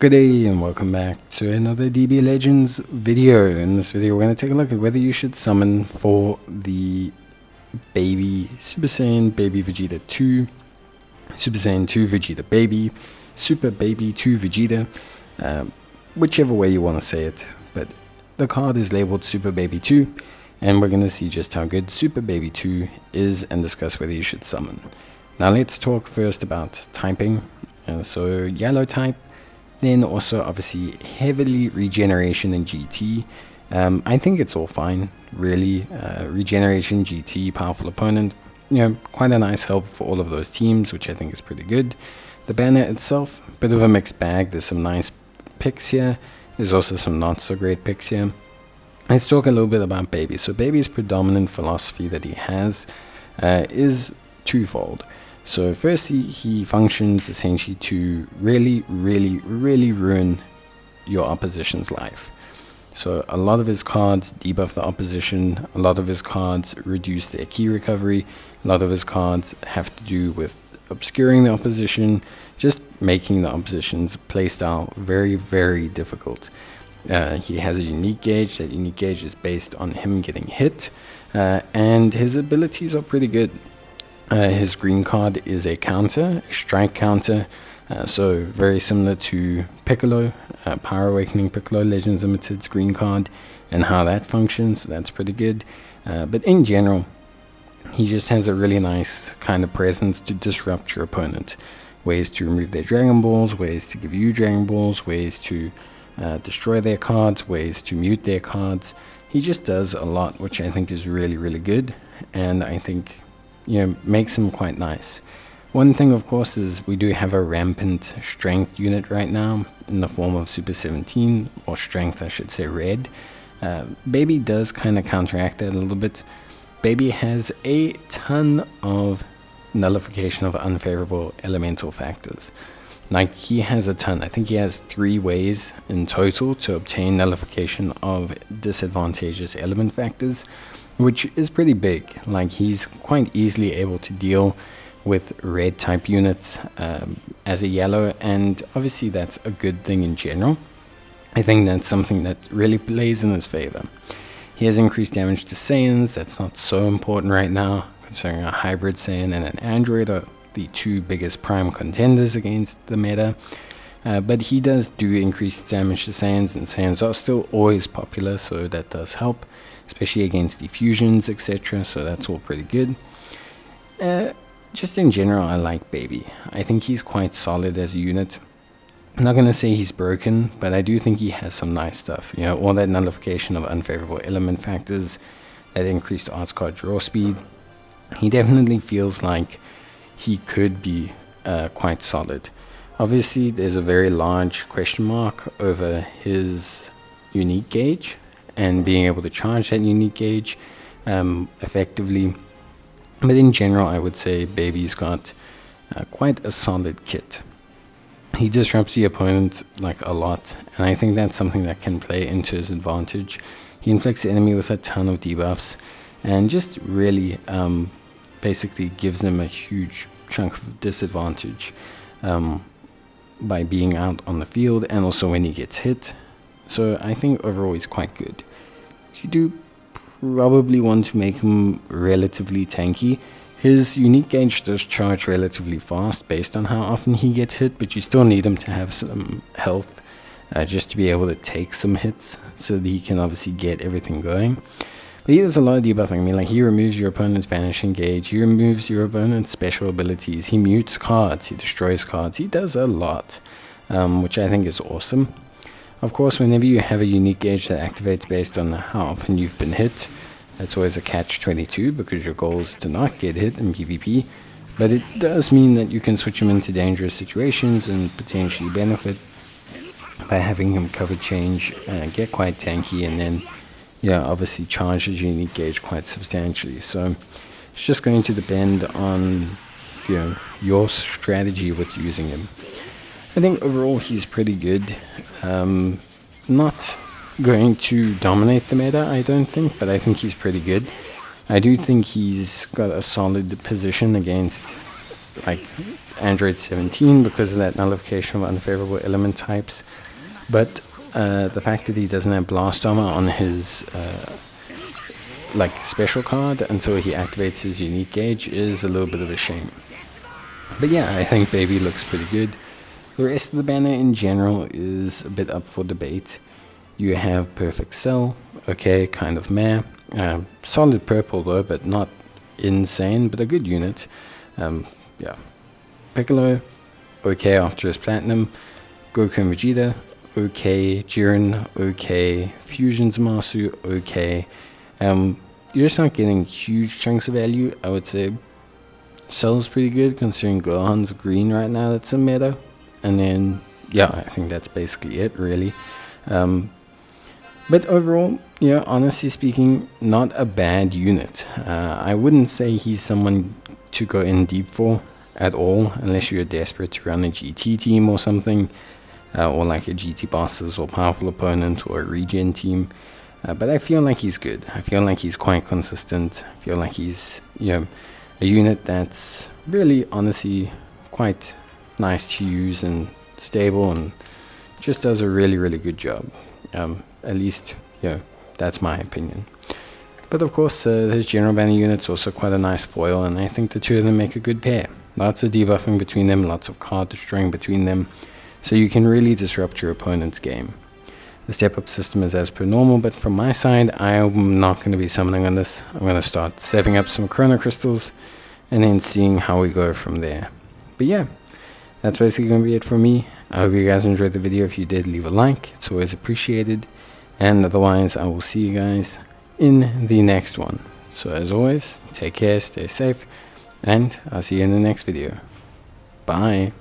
Good day and welcome back to another DB Legends video. In this video we're going to take a look at whether you should summon for the baby Super Saiyan Baby Vegeta 2, Super Saiyan 2 Vegeta Baby, Super Baby 2 Vegeta, whichever way you want to say it, but the card is labeled Super Baby 2 and we're going to see just how good Super Baby 2 is and discuss whether you should summon. Now let's talk first about typing. So yellow type, then also obviously heavily regeneration in GT. I think it's all fine, really. Regeneration, GT, powerful opponent, quite a nice help for all of those teams, which I think is pretty good. The banner itself, bit of a mixed bag. There's some nice picks here. There's also some not so great picks here. Let's talk a little bit about Baby. So Baby's predominant philosophy that he has is twofold. So firstly, he functions essentially to really ruin your opposition's life. So a lot of his cards debuff the opposition, a lot of his cards reduce their key recovery, a lot of his cards have to do with obscuring the opposition, just making the opposition's playstyle very difficult. He has a unique gauge. That unique gauge is based on him getting hit, and his abilities are pretty good. His green card is a counter, a strike counter, so very similar to Piccolo, Power Awakening Piccolo, Legends Limited's green card, and how that functions. That's pretty good. But in general, he just has a really nice kind of presence to disrupt your opponent. Ways to remove their Dragon Balls, ways to give you Dragon Balls, ways to destroy their cards, ways to mute their cards. He just does a lot, which I think is really good, and I think makes him quite nice. One thing, of course, is we do have a rampant strength unit right now in the form of Super 17, or strength I should say red. Baby does kind of counteract that a little bit. Baby has a ton of nullification of unfavorable elemental factors. Like, he has a ton. I think he has 3 ways in total to obtain nullification of disadvantageous element factors, which is pretty big. Like, he's quite easily able to deal with red type units as a yellow, and obviously that's a good thing in general. I think that's something that really plays in his favor. He has increased damage to Saiyans. That's not so important right now, considering a hybrid Saiyan and an android are the 2 biggest prime contenders against the meta. But he does do increase damage to Saiyans, and Saiyans are still always popular, so that does help, especially against diffusions, etc. So that's all pretty good. Just in general, I like Baby. I think he's quite solid as a unit. I'm not going to say he's broken, but I do think he has some nice stuff. All that nullification of unfavorable element factors, that increased arts card draw speed. He definitely feels like he could be quite solid. Obviously, there's a very large question mark over his unique gauge and being able to charge that unique gauge effectively. But in general, I would say Baby's got quite a solid kit. He disrupts the opponent like a lot, and I think that's something that can play into his advantage. He inflicts the enemy with a ton of debuffs and just really basically gives them a huge chunk of disadvantage by being out on the field, and also when he gets hit. So I think overall he's quite good. You do probably want to make him relatively tanky. His unique gauge does charge relatively fast based on how often he gets hit, but you still need him to have some health just to be able to take some hits, so that he can obviously get everything going. But he does a lot of debuffing. I mean, like, he removes your opponent's vanishing gauge, he removes your opponent's special abilities, he mutes cards, he destroys cards. He does a lot, which I think is awesome. Of course, whenever you have a unique gauge that activates based on how often you've been hit, that's always a catch-22, because your goal is to not get hit in PvP. But it does mean that you can switch him into dangerous situations and potentially benefit by having him cover change, get quite tanky, and then obviously charge his unique gauge quite substantially. So it's just going to depend on your strategy with using him. I think overall he's pretty good. Not going to dominate the meta, I don't think, but I think he's pretty good. I do think he's got a solid position against like Android 17 because of that nullification of unfavorable element types. But the fact that he doesn't have blast armor on his like special card until he activates his unique gauge is a little bit of a shame. But yeah, I think Baby looks pretty good. The rest of the banner in general is a bit up for debate. You have Perfect Cell, okay, kind of meh. Solid purple though, but not insane, but a good unit. Yeah. Piccolo, okay after his platinum. Goku and Vegeta, okay. Jiren, okay. Fusion's Masu, okay. You're just not getting huge chunks of value. I would say Cell's pretty good considering Gohan's green right now. That's a meta. And then, yeah, I think that's basically it, really. But overall, yeah, honestly speaking, not a bad unit. I wouldn't say he's someone to go in deep for at all, unless you're desperate to run a GT team or something, or like a GT bosses or powerful opponent or a regen team. But I feel like he's good. I feel like he's quite consistent. I feel like he's, a unit that's really, honestly, quite nice to use and stable and just does a really, really good job. At least, that's my opinion. But of course, his general banner unit's also quite a nice foil, and I think the two of them make a good pair. Lots of debuffing between them, lots of card destroying between them, so you can really disrupt your opponent's game. The step-up system is as per normal, but from my side, I'm not going to be summoning on this. I'm going to start saving up some Chrono Crystals, and then seeing how we go from there. But yeah, that's basically going to be it for me. I hope you guys enjoyed the video. If you did, leave a like. It's always appreciated. And otherwise, I will see you guys in the next one. So as always, take care, stay safe, and I'll see you in the next video. Bye.